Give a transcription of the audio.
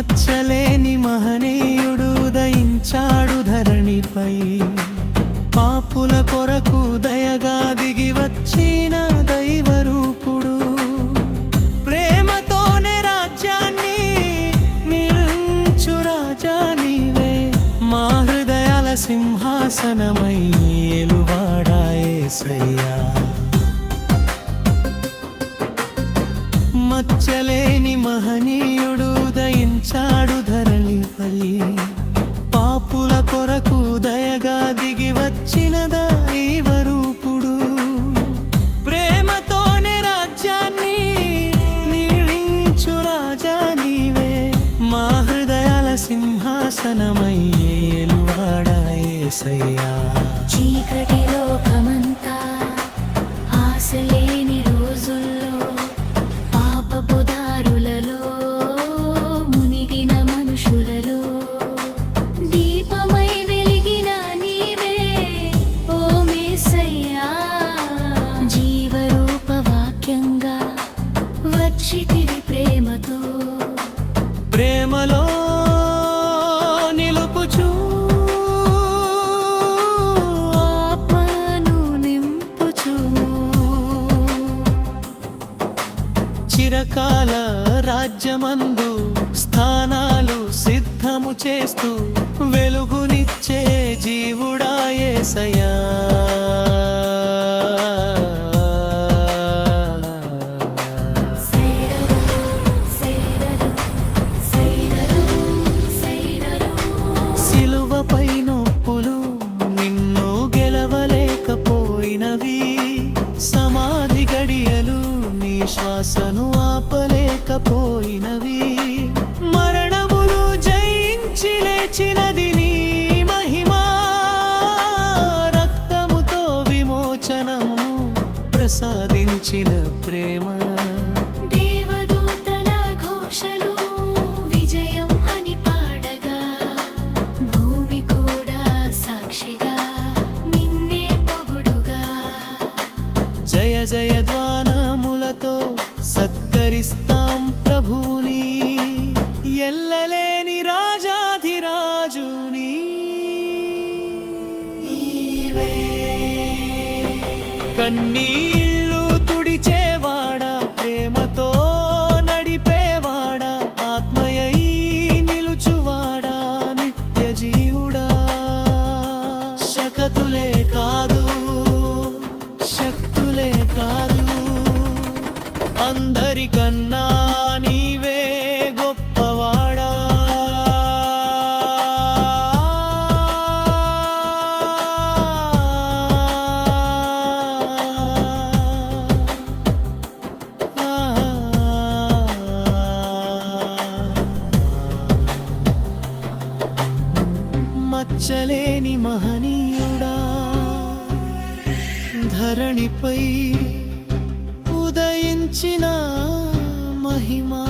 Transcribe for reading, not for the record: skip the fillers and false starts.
మచ్చలేని మహనీయుడు ఉదయించాడు ధరణిపై, పాపుల కొరకు దయగా దిగి వచ్చిన దైవరూపుడు. ప్రేమతోనే రాజ్యాన్ని నిర్మించు రాజా నీవే, మా హృదయాల సింహాసనమై ఏలువాడా యేసయ్యా. మచ్చలేని మహనీయుడు ఉదయించాడు ధరణిపై, పాపుల కొరకు దయగా దిగి వచ్చిన దైవరూపుడు. ప్రేమతోనే రాజ్యాన్ని నిర్మించు రాజా నీవే, మా హృదయాల సింహాసనమై ఏలువాడా యేసయ్యా. చీకటి లోకమంతా ఆశలేని రోజుల్లో, పాపపు దారులలో మునిగిన మనుషులలో దీపమై వెలిగిన నీవే ఓ యేసయ్యా. జీవరూప వాక్యంగా వచ్చితివి ప్రేమతో, ప్రేమలో నిలుపుచు ఆత్మను నింపుచు, చిరకాల రాజ్యమందు స్థానాలు సిద్ధము చేస్తూ వెలుగునిచ్చే జీవుడా యేసయ్యా. సిలువపై నొప్పులు నిన్ను గెలవలేకపోయినవి, సమాధి గడియలు నీ శ్వాసను ఆపలేకపోయినవి. మరణములు జయించి లేచినది నీ మహిమా, రక్తముతో విమోచనము ప్రసాదించిన ప్రేమ. దేవదూతల ఘోషలు విజయం అని పాడగా, భూమి కూడా సాక్షిగా నిన్నే పొగుడుగా. జయ జయ ధ్వానములతో సత్కరిస్తాం ప్రభుని, ఎల్లలేని రాజాధిరాజుని. కన్నీళ్ళు తుడిచేవాడా, ప్రేమతో నడిపేవాడా, ఆత్మయై నిలుచువాడా, నిత్య జీవుడా. శకతులే కాదు శక్తులే కాదు, అందరికన్నా నీవే గొప్పవాడా. మచ్చలేని మహనీయుడా, ధరణిపై ఉదయించిన మహిమా.